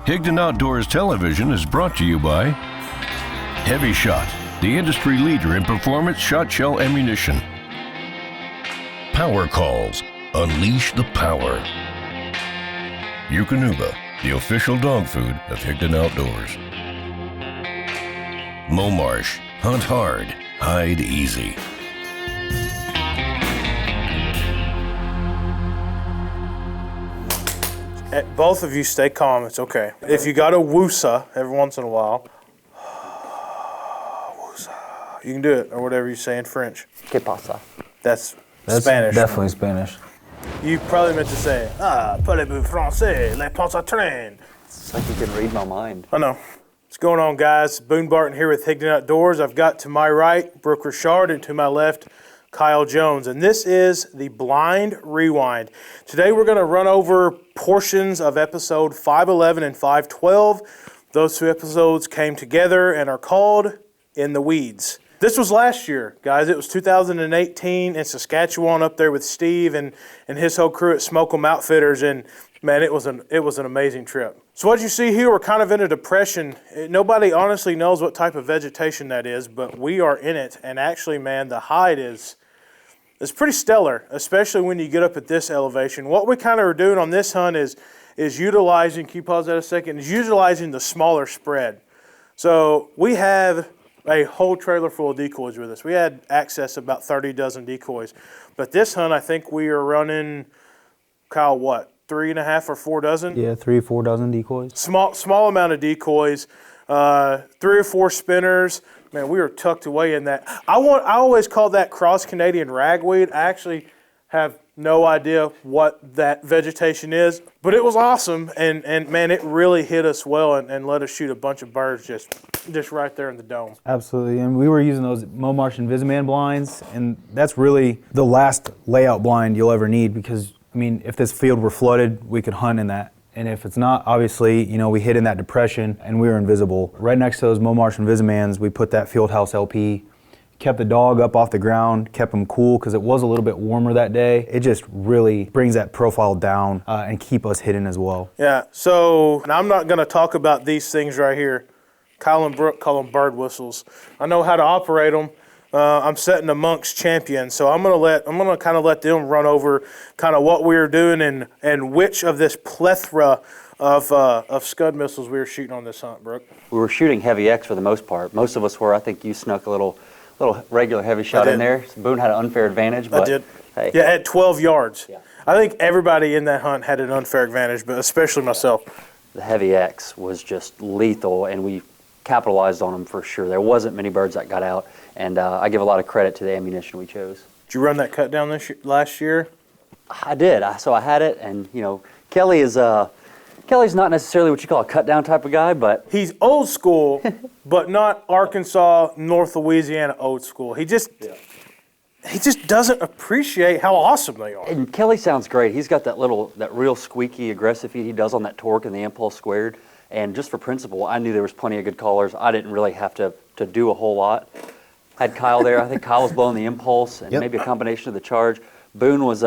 Higdon Outdoors Television is brought to you by HEVI-SHOT, the industry leader in performance shot shell ammunition. Power Calls, unleash the power. Eukanuba, the official dog food of Higdon Outdoors. Momarsh, hunt hard, hide easy. Both of you stay calm, it's okay. If you got a woosa every once in a while, woosa, you can do it, or whatever you say in French. ¿Qué pasa? That's Spanish. Definitely Spanish. You probably meant to say, parlez-vous français, les pense à train. It's like you can read my mind. I know. What's going on, guys? Boone Barton here with Higdon Outdoors. I've got to my right, Brooke Richard, and to my left, Kyle Jones, and this is the Blind Rewind. Today we're going to run over portions of episode 511 and 512. Those two episodes came together and are called In the Weeds. This was last year, guys. It was 2018 in Saskatchewan up there with Steve and his whole crew at Smoke'em Outfitters, and man, it was an amazing trip. So what you see here, we're kind of in a depression. Nobody honestly knows what type of vegetation that is, but we are in it, and actually, man, the hide is pretty stellar, especially when you get up at this elevation. What we kind of are doing on this hunt is utilizing, can you pause that a second, is utilizing the smaller spread. So we have a whole trailer full of decoys with us. We had access to about 30 dozen decoys. But this hunt, I think we are running, Kyle, what, 3.5 or 4 dozen? Yeah, 3 or 4 dozen decoys. Small amount of decoys, 3 or 4 spinners. Man, we were tucked away in that. I always call that cross Canadian ragweed. I actually have no idea what that vegetation is, but it was awesome, and man, it really hit us well and let us shoot a bunch of birds just right there in the dome. Absolutely, and we were using those Momarsh Invisiman blinds, and that's really the last layout blind you'll ever need because, I mean, if this field were flooded, we could hunt in that. And if it's not, obviously, you know, we hid in that depression and we were invisible. Right next to those Momarsh Invisimans, we put that Fieldhouse LP, kept the dog up off the ground, kept him cool because it was a little bit warmer that day. It just really brings that profile down and keep us hidden as well. Yeah, so and I'm not going to talk about these things right here. Kyle and Brooke call them bird whistles. I know how to operate them. I'm setting amongst champions, so I'm gonna kind of let them run over kind of what we were doing and which of this plethora of Scud missiles we were shooting on this hunt, Brooke. We were shooting heavy X for the most part. Most of us were. I think you snuck a little regular heavy shot in there. Boone had an unfair advantage, but I did. Hey. Yeah, at 12 yards. Yeah. I think everybody in that hunt had an unfair advantage, but especially myself. The heavy X was just lethal, and we capitalized on them for sure. There wasn't many birds that got out, and I give a lot of credit to the ammunition we chose. Did you run that cut down last year? I did. So I had it, and you know, Kelly's not necessarily what you call a cut down type of guy, but he's old school, but not Arkansas, North Louisiana old school. He just doesn't appreciate how awesome they are. And Kelly sounds great. He's got that real squeaky aggressive feed he does on that torque and the impulse squared. And just for principle, I knew there was plenty of good callers. I didn't really have to do a whole lot. Had Kyle there. I think Kyle was blowing the impulse and maybe a combination of the charge. Boone was,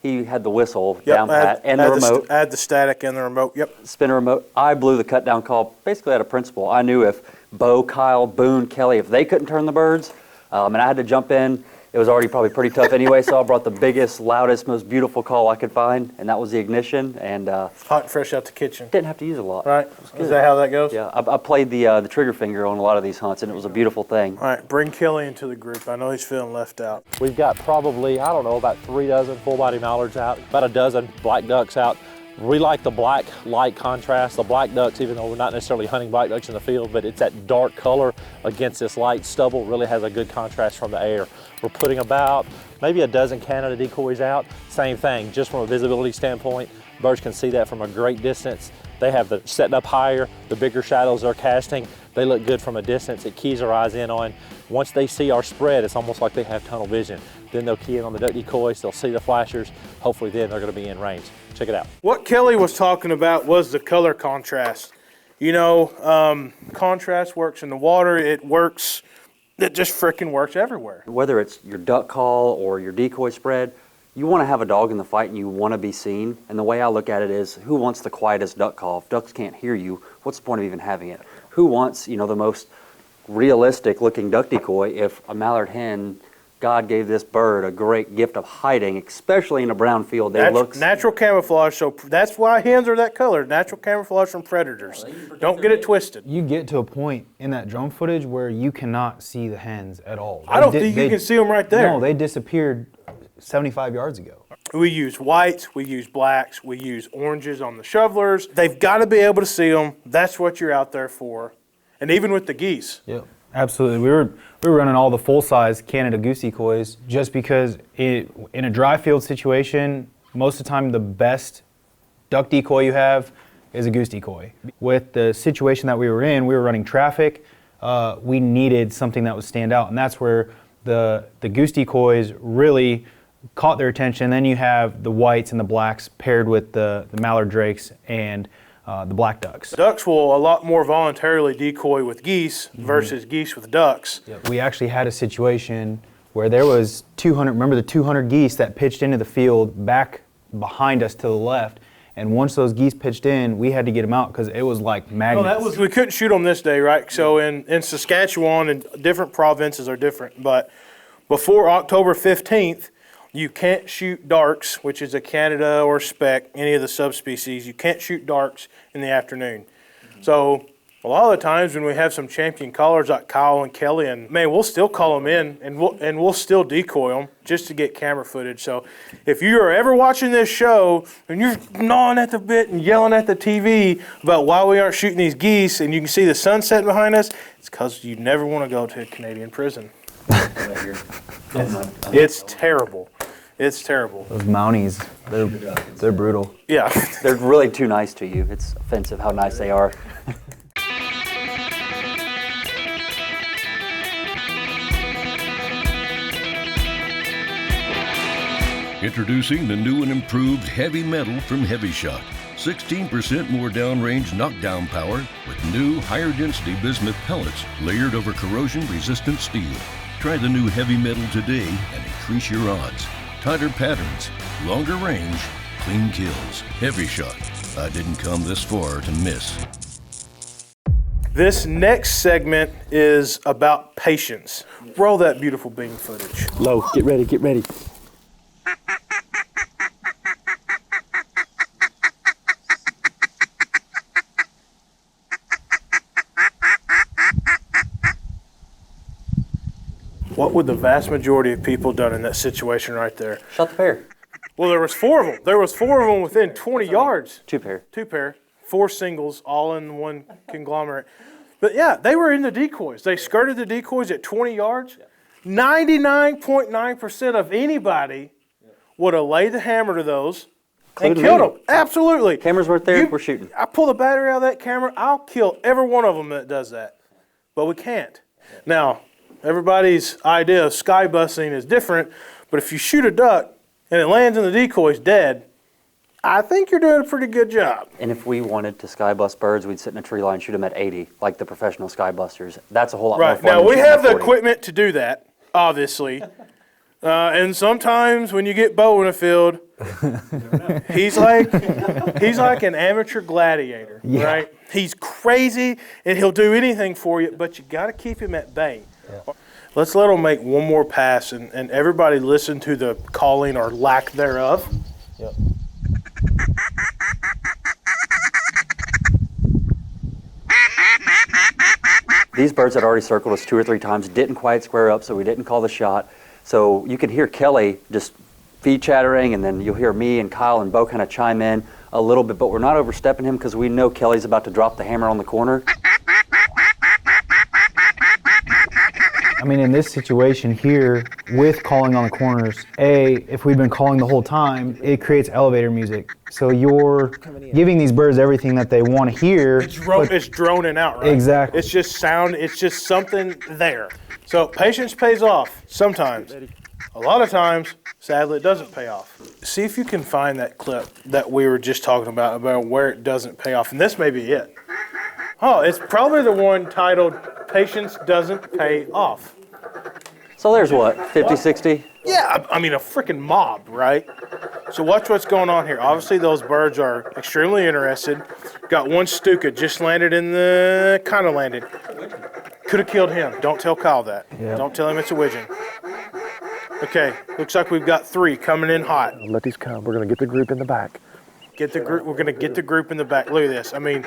he had the whistle down pat and the remote. Add the static and the remote, Spinner remote. I blew the cut down call basically out of principle. I knew if Bo, Kyle, Boone, Kelly, if they couldn't turn the birds, and I had to jump in, it was already probably pretty tough anyway, so I brought the biggest, loudest, most beautiful call I could find, and that was the ignition. And hot and fresh out the kitchen. Didn't have to use a lot. Right. Is that how that goes? Yeah. I played the trigger finger on a lot of these hunts, and it was a beautiful thing. All right, bring Kelly into the group. I know he's feeling left out. We've got probably, I don't know, about 3 dozen full-body mallards out, about a dozen black ducks out. We like the black light contrast. The black ducks, even though we're not necessarily hunting black ducks in the field, but it's that dark color against this light stubble really has a good contrast from the air. We're putting about maybe a dozen Canada decoys out. Same thing, just from a visibility standpoint. Birds can see that from a great distance. They have the setting up higher, the bigger shadows they're casting. They look good from a distance. It keys our eyes in on. Once they see our spread, it's almost like they have tunnel vision. Then they'll key in on the duck decoys, they'll see the flashers. Hopefully then they're gonna be in range. Check it out. What Kelly was talking about was the color contrast. You know, contrast works in the water, it just frickin' works everywhere. Whether it's your duck call or your decoy spread, you want to have a dog in the fight and you want to be seen. And the way I look at it is, who wants the quietest duck call? If ducks can't hear you, what's the point of even having it? Who wants, the most realistic looking duck decoy if a mallard hen, God gave this bird a great gift of hiding, especially in a brown field. Natural camouflage, so that's why hens are that color. Natural camouflage from predators. Don't get it twisted. You get to a point in that drone footage where you cannot see the hens at all. I don't think you can see them right there. No, they disappeared 75 yards ago. We use whites, we use blacks, we use oranges on the shovelers. They've got to be able to see them. That's what you're out there for. And even with the geese. Yep, absolutely. We were running all the full-size Canada goose decoys just because in a dry field situation, most of the time the best duck decoy you have is a goose decoy. With the situation that we were in, we were running traffic. We needed something that would stand out, and that's where the goose decoys really caught their attention. Then you have the whites and the blacks paired with the mallard drakes and the black ducks. Ducks will a lot more voluntarily decoy with geese versus geese with ducks. Yep. We actually had a situation where there was 200, remember the 200 geese that pitched into the field back behind us to the left, and once those geese pitched in, we had to get them out because it was like magnets. We couldn't shoot them this day, right? So in Saskatchewan, and different provinces are different, but before October 15th, you can't shoot darks, which is a Canada or spec, any of the subspecies. You can't shoot darks in the afternoon. So a lot of the times when we have some champion callers like Kyle and Kelly, and man, we'll still call them in and we'll still decoy them just to get camera footage. So if you are ever watching this show and you're gnawing at the bit and yelling at the TV about why we aren't shooting these geese and you can see the sunset behind us, it's because you never want to go to a Canadian prison. It's terrible. It's terrible. Those Mounties, they're brutal. Yeah. They're really too nice to you. It's offensive how nice they are. Introducing the new and improved heavy metal from HEVI-SHOT. 16% more downrange knockdown power with new higher density bismuth pellets layered over corrosion-resistant steel. Try the new heavy metal today and increase your odds. Tighter patterns, longer range, clean kills. HEVI-SHOT. I didn't come this far to miss. This next segment is about patience. Roll that beautiful beam footage. Low, get ready, get ready. What would the vast majority of people done in that situation right there? Shot the pair. Well, there was four of them. There was four of them within 20 yards. Two pair. Two pair. Four singles, all in one conglomerate. But yeah, they were in the decoys. They skirted the decoys at 20 yards. 99.9% of anybody would have laid the hammer to those and killed them. Absolutely. Camera's right there, we're shooting. I pull the battery out of that camera, I'll kill every one of them that does that. But we can't. Now, everybody's idea of sky busting is different, but if you shoot a duck and it lands in the decoys dead, I think you're doing a pretty good job. And if we wanted to sky bust birds, we'd sit in a tree line and shoot them at 80, like the professional sky busters. That's a whole lot more fun. Right. Now, than we shooting have at the 40. equipment to do that, obviously. And sometimes when you get Bo in a field, he's like an amateur gladiator, right? He's crazy and he'll do anything for you, but you got to keep him at bay. Yeah. Let's let him make one more pass and everybody listen to the calling or lack thereof. Yep. These birds had already circled us 2 or 3 times, didn't quite square up, so we didn't call the shot. So you could hear Kelly just feed chattering, and then you'll hear me and Kyle and Bo kind of chime in a little bit, but we're not overstepping him because we know Kelly's about to drop the hammer on the corner. I mean, in this situation here, with calling on the corners, if we'd been calling the whole time, it creates elevator music. So you're giving these birds everything that they want to hear. It's droning out, right? Exactly. It's just sound, it's just something there. So patience pays off sometimes. A lot of times, sadly, it doesn't pay off. See if you can find that clip that we were just talking about where it doesn't pay off. And this may be it. Oh, it's probably the one titled Patience Doesn't Pay Off. So there's what, 50, 60? Yeah, Yeah, I mean a freaking mob, right? So watch what's going on here. Obviously those birds are extremely interested. Got one Stuka just landed kind of landed. Could have killed him. Don't tell Kyle that. Yep. Don't tell him it's a widgeon. Okay, looks like we've got 3 coming in hot. Let these come. We're going to get the group in the back. Get the group. We're gonna get the group in the back. Look at this. I mean,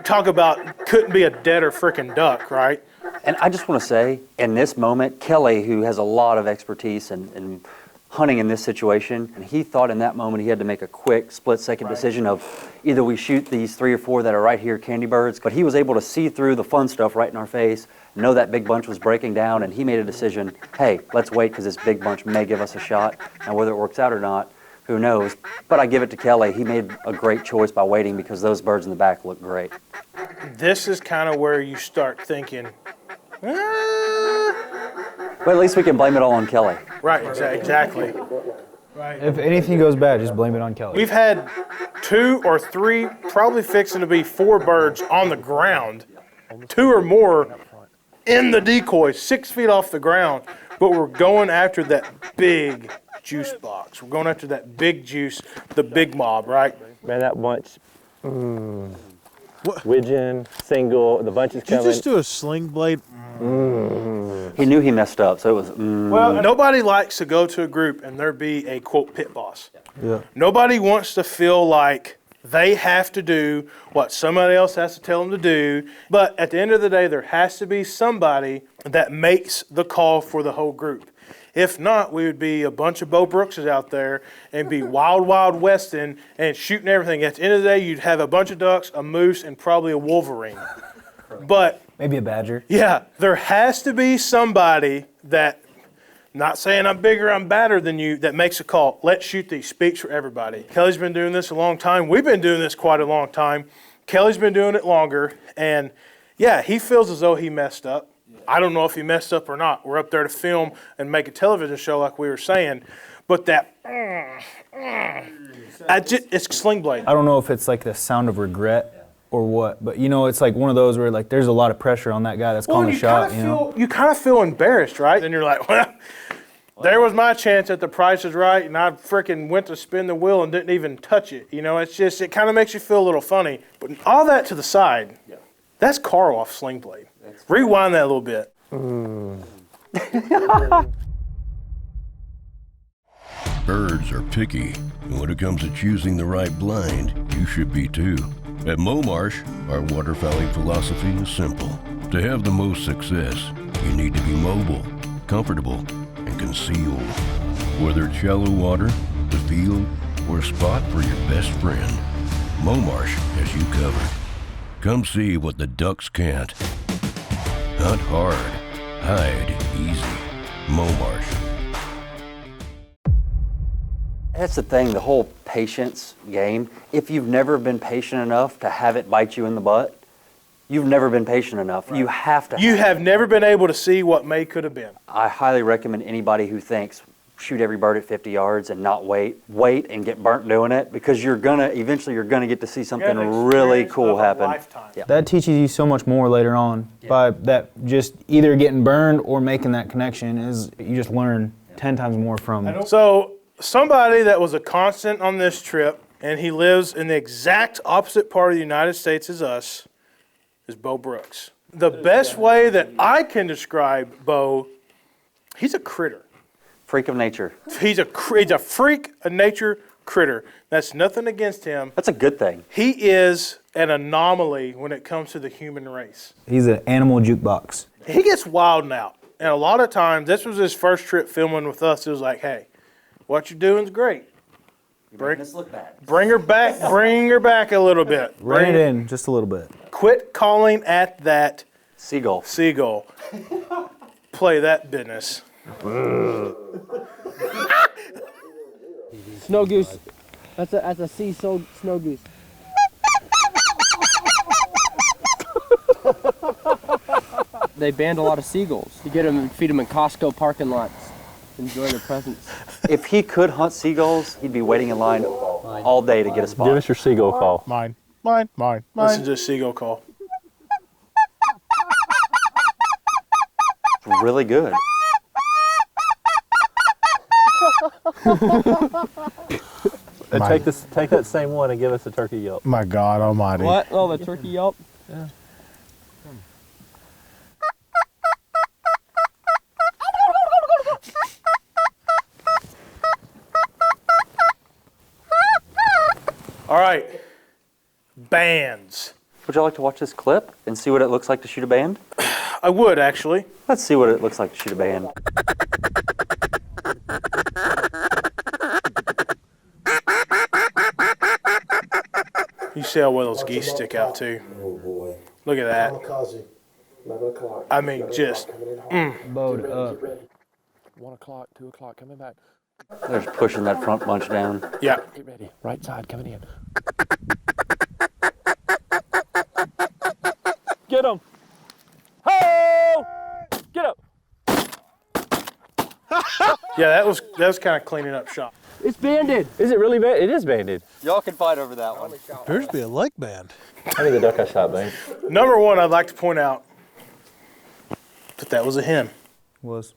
talk about couldn't be a deader freaking duck, right? And I just want to say, in this moment, Kelly, who has a lot of expertise in hunting in this situation, and he thought in that moment he had to make a quick split-second decision of either we shoot these 3 or 4 that are right here, candy birds, but he was able to see through the fun stuff right in our face, know that big bunch was breaking down, and he made a decision, hey, let's wait because this big bunch may give us a shot. Now whether it works out or not, who knows? But I give it to Kelly. He made a great choice by waiting because those birds in the back look great. This is kind of where you start thinking, But at least we can blame it all on Kelly. right, exactly. If anything goes bad, just blame it on Kelly. We've had 2 or 3, probably fixing to be 4 birds on the ground, 2 or more in the decoy, 6 feet off the ground, but we're going after that big juice box. We're going after that big juice, the big mob, right? Man, that bunch. Widgeon, single, the bunch is Did you coming. just do a sling blade? He knew he messed up, so it was. Well, nobody likes to go to a group and there be a, quote, pit boss. Yeah. Nobody wants to feel like they have to do what somebody else has to tell them to do. But at the end of the day, there has to be somebody that makes the call for the whole group. If not, we would be a bunch of Bo Brookses out there and be wild westing and shooting everything. At the end of the day, you'd have a bunch of ducks, a moose, and probably a wolverine. But Maybe a badger. yeah, there has to be somebody that, not saying I'm bigger, I'm badder than you, that makes a call. Let's shoot these. Speaks for everybody. Kelly's been doing this a long time. We've been doing this quite a long time. Kelly's been doing it longer. And yeah, he feels as though he messed up. I don't know if he messed up or not. We're up there to film and make a television show like we were saying. But that, it's sling blade. I don't know if it's like the sound of regret or what, but you know, it's like one of those where like there's a lot of pressure on that guy that's calling the shot, you know? You kind of feel embarrassed, right? And you're like, well, there was my chance at the Price is Right, and I freaking went to spin the wheel and didn't even touch it. You know, it's just, it kind of makes you feel a little funny. But all that to the side, that's Carl off Sling Blade. Rewind that a little bit. Birds are picky, and when it comes to choosing the right blind, you should be too. At Momarsh, our waterfowling philosophy is simple. To have the most success, you need to be mobile, comfortable, and concealed. Whether it's shallow water, the field, or a spot for your best friend, Momarsh has you covered. Come see what the ducks can't. Hunt hard, hide easy. Momarsh. That's the thing, the whole patience game. If you've never been patient enough to have it bite you in the butt, you've never been patient enough. Right. You have to. You have never been able to see what may could have been. I highly recommend anybody who thinks shoot every bird at 50 yards and not wait and get burnt doing it, because eventually you're gonna get to see something really cool happen. Yeah. That teaches you so much more later on by that, just either getting burned or making that connection is, you just learn 10 times more from. So somebody that was a constant on this trip, and he lives in the exact opposite part of the United States as us, is Bo Brooks. The best way that I can describe Bo, he's a critter. Freak of nature. He's a freak of nature critter. That's nothing against him. That's a good thing. He is an anomaly when it comes to the human race. He's an animal jukebox. He gets wild and out. And a lot of times, this was his first trip filming with us. It was like, hey, what you're doing is great. Bring this look bad. Bring her back a little bit. Rein it in just a little bit. Quit calling at that Seagull. Play that business. Snow goose. That's a sea-sold snow goose. They banned a lot of seagulls. You get them and feed them in Costco parking lots. Enjoy their presence. If he could hunt seagulls, he'd be waiting in line all day to get a spot. Give us your seagull call. Mine. Listen to this seagull call. It's really good. And take that same one and give us a turkey yelp. My God Almighty! What? Oh, the turkey yelp. Yeah. All right, bands. Would you like to watch this clip and see what it looks like to shoot a band? I would actually. Let's see what it looks like to shoot a band. You see how well those geese stick out too. Oh boy. Look at that. 11 o'clock. I mean, just Bowed up. 1 o'clock, 2 o'clock, coming back. They're just pushing that front bunch down. yeah. Get ready. Right side coming in. Get him. Ho! Get up. Yeah, that was kind of cleaning up shop. It's banded. Is it really bad? It is banded. Y'all can fight over that one. Appears to be a lake band. I need the duck I shot, babe. Number one, I'd like to point out that was a hen. Was.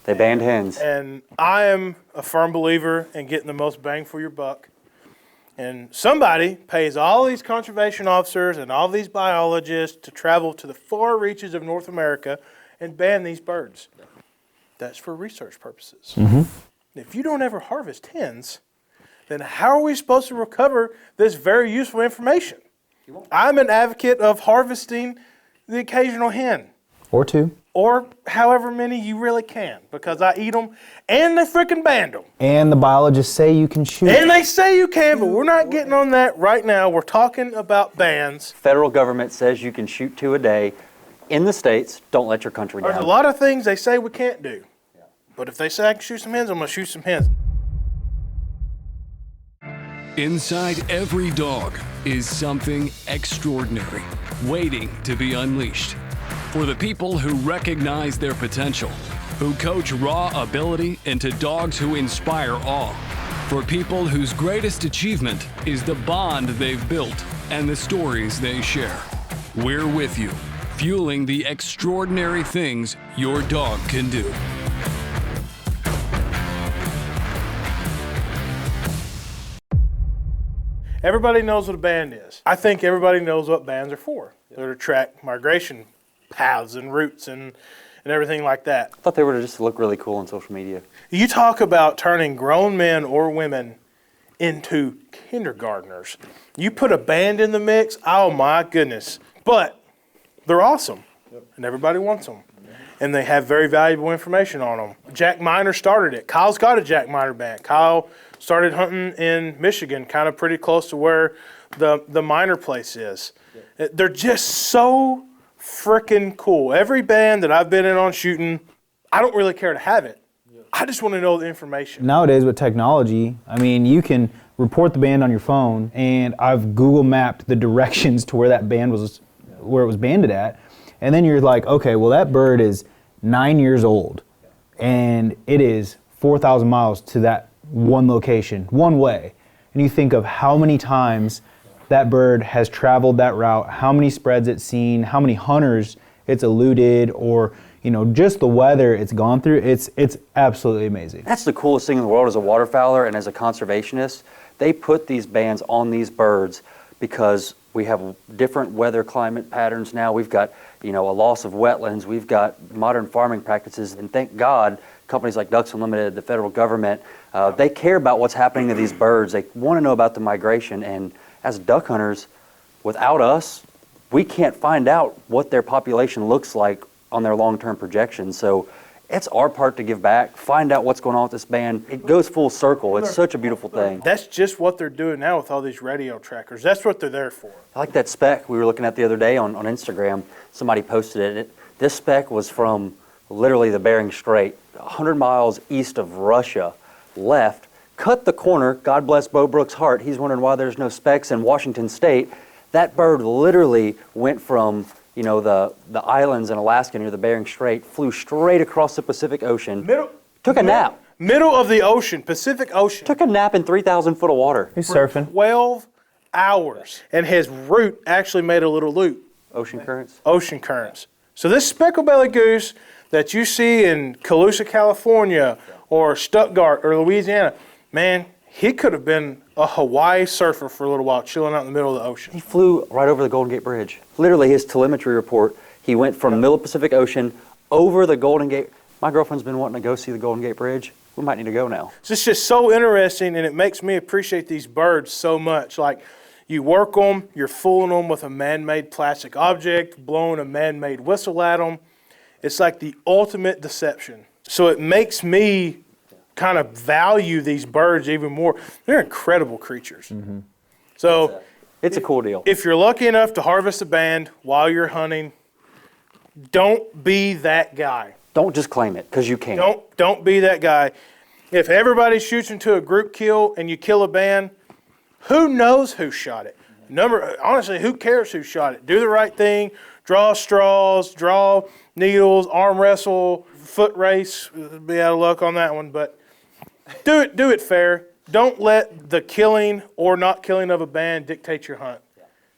They banned hens. And I am a firm believer in getting the most bang for your buck. And somebody pays all these conservation officers and all these biologists to travel to the far reaches of North America and ban these birds. That's for research purposes. If you don't ever harvest hens, then how are we supposed to recover this very useful information? I'm an advocate of harvesting the occasional hen. Or two. Or however many you really can, because I eat them and they freaking banned them. And the biologists say you can shoot. And they say you can, but we're not getting on that right now. We're talking about bans. Federal government says you can shoot 2 a day in the States. Don't let your country There's a down. lot of things they say we can't do. But if they say I can shoot some hens, I'm going to shoot some hens. Inside every dog is something extraordinary, waiting to be unleashed. For the people who recognize their potential, who coach raw ability into dogs who inspire awe. For people whose greatest achievement is the bond they've built and the stories they share. We're with you, fueling the extraordinary things your dog can do. Everybody knows what a band is. I think everybody knows what bands are for. They're to track migration paths and routes and everything like that. I thought they were to just look really cool on social media. You talk about turning grown men or women into kindergartners. You put a band in the mix, oh my goodness. But they're awesome, and everybody wants them. And they have very valuable information on them. Jack Miner started it. Kyle's got a Jack Miner band. Kyle started hunting in Michigan, kind of pretty close to where the Miner place is. They're just so freaking cool. Every band that I've been in on shooting, I don't really care to have it. I just want to know the information. Nowadays with technology, I mean, you can report the band on your phone, and I've Google mapped the directions to where that band was, where it was banded at. And then you're like, okay, well that bird is 9 years old and it is 4,000 miles to that one location, one way. And you think of how many times that bird has traveled that route, how many spreads it's seen, how many hunters it's eluded, or just the weather it's gone through. It's absolutely amazing. That's the coolest thing in the world as a waterfowler and as a conservationist. They put these bands on these birds because we have different weather climate patterns now. We've got, a loss of wetlands. We've got modern farming practices. And thank God, companies like Ducks Unlimited, the federal government, they care about what's happening to these birds. They want to know about the migration. And as duck hunters, without us, we can't find out what their population looks like on their long-term projections. So it's our part to give back, find out what's going on with this band. It goes full circle. It's such a beautiful thing. That's just what they're doing now with all these radio trackers. That's what they're there for. I like that spec we were looking at the other day on Instagram. Somebody posted it. This spec was from literally the Bering Strait, 100 miles east of Russia, left, cut the corner. God bless Bo Brooks' heart. He's wondering why there's no specs in Washington State. That bird literally went from the islands in Alaska near the Bering Strait, flew straight across the Pacific Ocean, took a nap. Middle of the ocean, Pacific Ocean. Took a nap in 3,000 foot of water. He's surfing. 12 hours. And his route actually made a little loop. Ocean currents. Ocean currents. So this speckled belly goose that you see in Colusa, California, or Stuttgart or Louisiana. Man, he could have been a Hawaii surfer for a little while, chilling out in the middle of the ocean. He flew right over the Golden Gate Bridge. Literally, his telemetry report, he went from the middle of the Pacific Ocean over the Golden Gate. My girlfriend's been wanting to go see the Golden Gate Bridge. We might need to go now. It's just so interesting, and it makes me appreciate these birds so much. Like, you work them, you're fooling them with a man-made plastic object, blowing a man-made whistle at them. It's like the ultimate deception. So it makes me kind of value these birds even more. They're incredible creatures. So It's a cool deal. if you're lucky enough to harvest a band while you're hunting, don't be that guy. Don't just claim it, because you can. Don't be that guy. If everybody shoots into a group kill and you kill a band, who knows who shot it? Honestly, who cares who shot it? Do the right thing. Draw straws, draw needles, arm wrestle, foot race. Be out of luck on that one, but do it fair. Don't let the killing or not killing of a band dictate your hunt.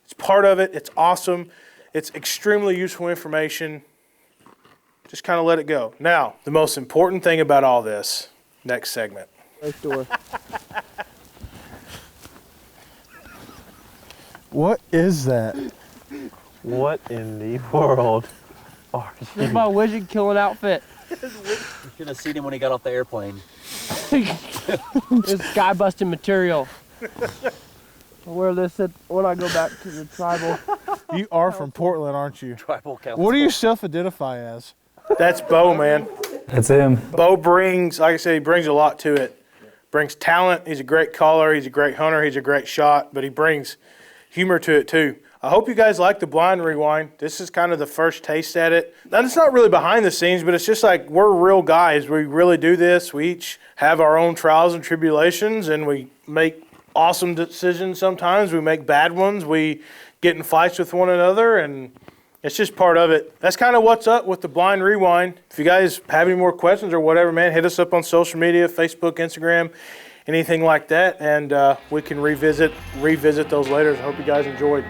It's part of it. It's awesome. It's extremely useful information. Just kind of let it go. Now, the most important thing about all this, next segment. Right door. What is that? What in the world are This is my widget killing outfit. You should have seen him when he got off the airplane. It's sky busting material. I'll wear this when I go back to the tribal. You are from Portland, aren't you? Tribal council. What do you self-identify as? That's Bo, man. That's him. Bo brings, like I said, he brings a lot to it. Brings talent. He's a great caller. He's a great hunter. He's a great shot, but he brings humor to it too. I hope you guys like the blind rewind. This is kind of the first taste at it. And it's not really behind the scenes, but it's just like we're real guys. We really do this. We each have our own trials and tribulations, and we make awesome decisions sometimes. We make bad ones. We get in fights with one another, and it's just part of it. That's kind of what's up with the blind rewind. If you guys have any more questions or whatever, man, hit us up on social media, Facebook, Instagram, anything like that, and we can revisit those later. I hope you guys enjoyed.